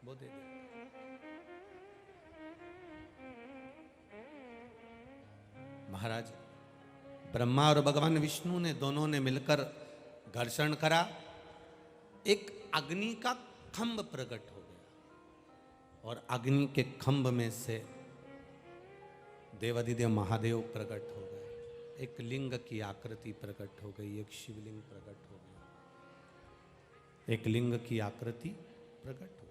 वो दे देता। महाराज ब्रह्मा और भगवान विष्णु ने दोनों ने मिलकर घर्षण करा, एक अग्नि का खंभ प्रकट हो गया और अग्नि के खंभ में से देवादिदेव महादेव प्रकट हो गए। एक लिंग की आकृति प्रकट हो गई, एक शिवलिंग प्रकट हो गया, एक लिंग की आकृति प्रकट हो गई।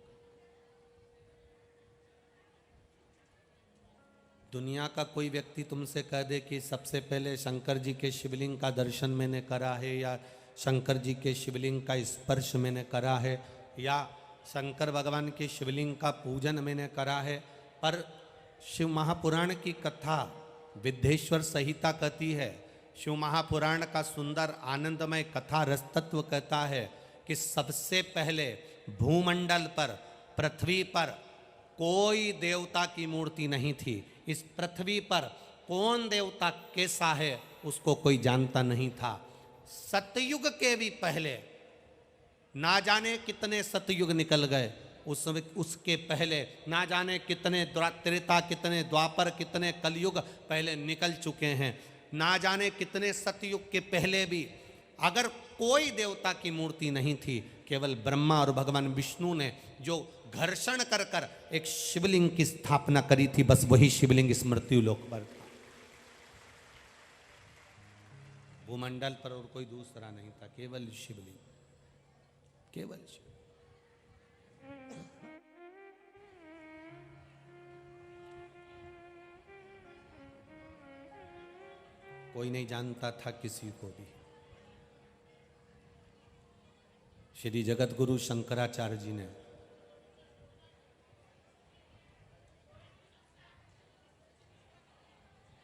दुनिया का कोई व्यक्ति तुमसे कह दे कि सबसे पहले शंकर जी के शिवलिंग का दर्शन मैंने करा है, या शंकर जी के शिवलिंग का स्पर्श मैंने करा है, या शंकर भगवान के शिवलिंग का पूजन मैंने करा है, पर शिव महापुराण की कथा विद्येश्वर संहिता कहती है, शिव महापुराण का सुंदर आनंदमय कथा रसतत्व कहता है कि सबसे पहले भूमंडल पर, पृथ्वी पर कोई देवता की मूर्ति नहीं थी। इस पृथ्वी पर कौन देवता कैसा है उसको कोई जानता नहीं था। सतयुग के भी पहले, ना जाने कितने सतयुग निकल गए, उसके पहले ना जाने कितने त्रेता, कितने द्वापर, कितने कलयुग पहले निकल चुके हैं। ना जाने कितने सतयुग के पहले भी अगर कोई देवता की मूर्ति नहीं थी, केवल ब्रह्मा और भगवान विष्णु ने जो घर्षण कर कर एक शिवलिंग की स्थापना करी थी, बस वही शिवलिंग इस मृत्यु लोक पर था। भूमंडल पर और कोई दूसरा नहीं था, केवल शिवलिंग, केवल शिव। कोई नहीं जानता था किसी को भी। श्री जगत गुरु शंकराचार्य जी ने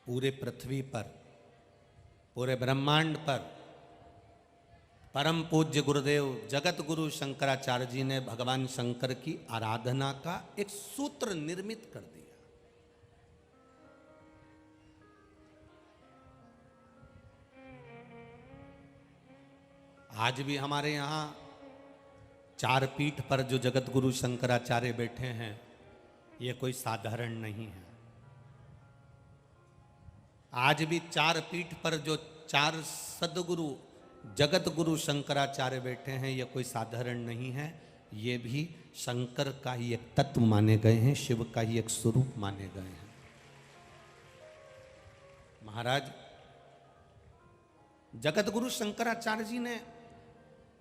पूरे पृथ्वी पर, पूरे ब्रह्मांड पर परम पूज्य गुरुदेव जगत गुरु शंकराचार्य जी ने भगवान शंकर की आराधना का एक सूत्र निर्मित कर दिया। आज भी हमारे यहाँ चार पीठ पर जो जगत गुरु शंकराचार्य बैठे हैं, ये कोई साधारण नहीं है। आज भी चार पीठ पर जो चार सदगुरु जगत गुरु शंकराचार्य बैठे हैं, ये कोई साधारण नहीं है। ये भी शंकर का ही एक तत्व माने गए हैं, शिव का ही एक स्वरूप माने गए हैं। महाराज जगत गुरु शंकराचार्य जी ने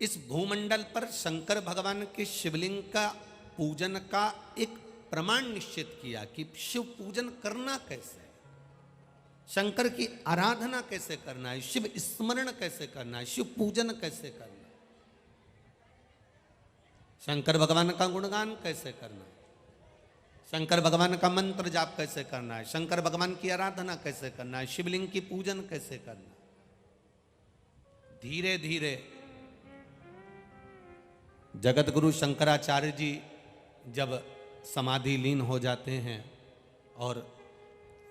इस भूमंडल पर शंकर भगवान के शिवलिंग का पूजन का एक प्रमाण निश्चित किया कि शिव पूजन करना कैसे, शंकर की आराधना कैसे करना है, शिव स्मरण कैसे करना है, शिव पूजन कैसे करना है, शंकर भगवान का गुणगान कैसे करना है, शंकर भगवान का मंत्र जाप कैसे करना है, शंकर भगवान की आराधना कैसे करना है, शिवलिंग की पूजन कैसे करना है। धीरे धीरे जगत गुरु शंकराचार्य जी जब समाधि लीन हो जाते हैं और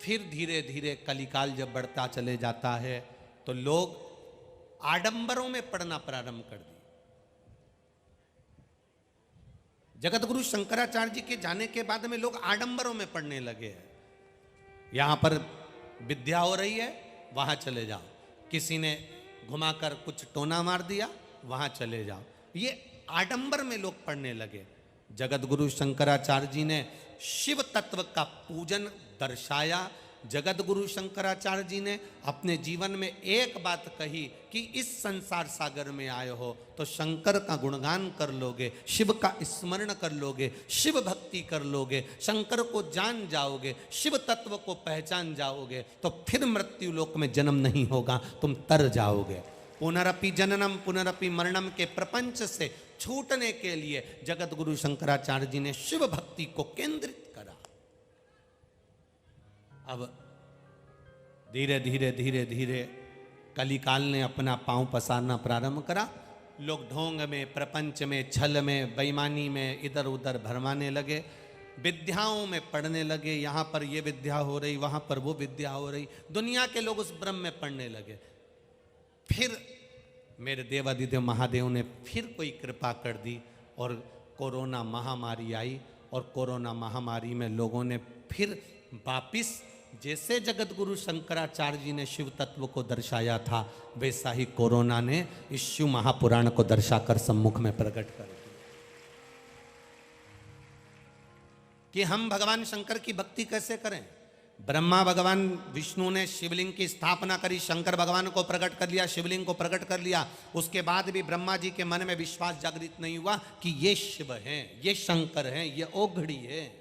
फिर धीरे धीरे कलिकाल जब बढ़ता चले जाता है, तो लोग आडंबरों में पड़ना प्रारंभ कर दिए। जगत गुरु शंकराचार्य जी के जाने के बाद में लोग आडंबरों में पड़ने लगे हैं। यहां पर विद्या हो रही है, वहां चले जाओ, किसी ने घुमाकर कुछ टोना मार दिया, वहां चले जाओ, ये आडंबर में लोग पढ़ने लगे। जगत गुरु शंकराचार्य जी ने शिव तत्व का पूजन दर्शाया। जगत गुरु शंकराचार्य जी ने अपने जीवन में एक बात कही कि इस संसार सागर में आए हो तो शंकर का गुणगान कर लोगे, शिव का स्मरण कर लोगे, शिव भक्ति कर लोगे, शंकर को जान जाओगे, शिव तत्व को पहचान जाओगे, तो फिर मृत्यु लोक में जन्म नहीं होगा, तुम तर जाओगे। पुनरपि जननम पुनरपि मरणम के प्रपंच से छूटने के लिए जगत गुरु शंकराचार्य जी ने शिव भक्ति को केंद्रित करा। अब धीरे धीरे धीरे धीरे कलिकाल ने अपना पांव पसारना प्रारंभ करा। लोग ढोंग में, प्रपंच में, छल में, बेईमानी में इधर उधर भरमाने लगे, विद्याओं में पढ़ने लगे। यहाँ पर ये विद्या हो रही, वहाँ पर वो विद्या हो रही, दुनिया के लोग उस ब्रह्म में पढ़ने लगे। फिर मेरे देवादिदेव महादेव ने फिर कोई कृपा कर दी और कोरोना महामारी आई और कोरोना महामारी में लोगों ने फिर वापिस जैसे जगत गुरु शंकराचार्य जी ने शिव तत्व को दर्शाया था, वैसा ही कोरोना ने इस शिव महापुराण को दर्शाकर सम्मुख में प्रकट कर दिया कि हम भगवान शंकर की भक्ति कैसे करें। ब्रह्मा भगवान विष्णु ने शिवलिंग की स्थापना करी, शंकर भगवान को प्रकट कर लिया, शिवलिंग को प्रकट कर लिया। उसके बाद भी ब्रह्मा जी के मन में विश्वास जागृत नहीं हुआ कि ये शिव हैं, ये शंकर हैं, ये ओघड़ी है।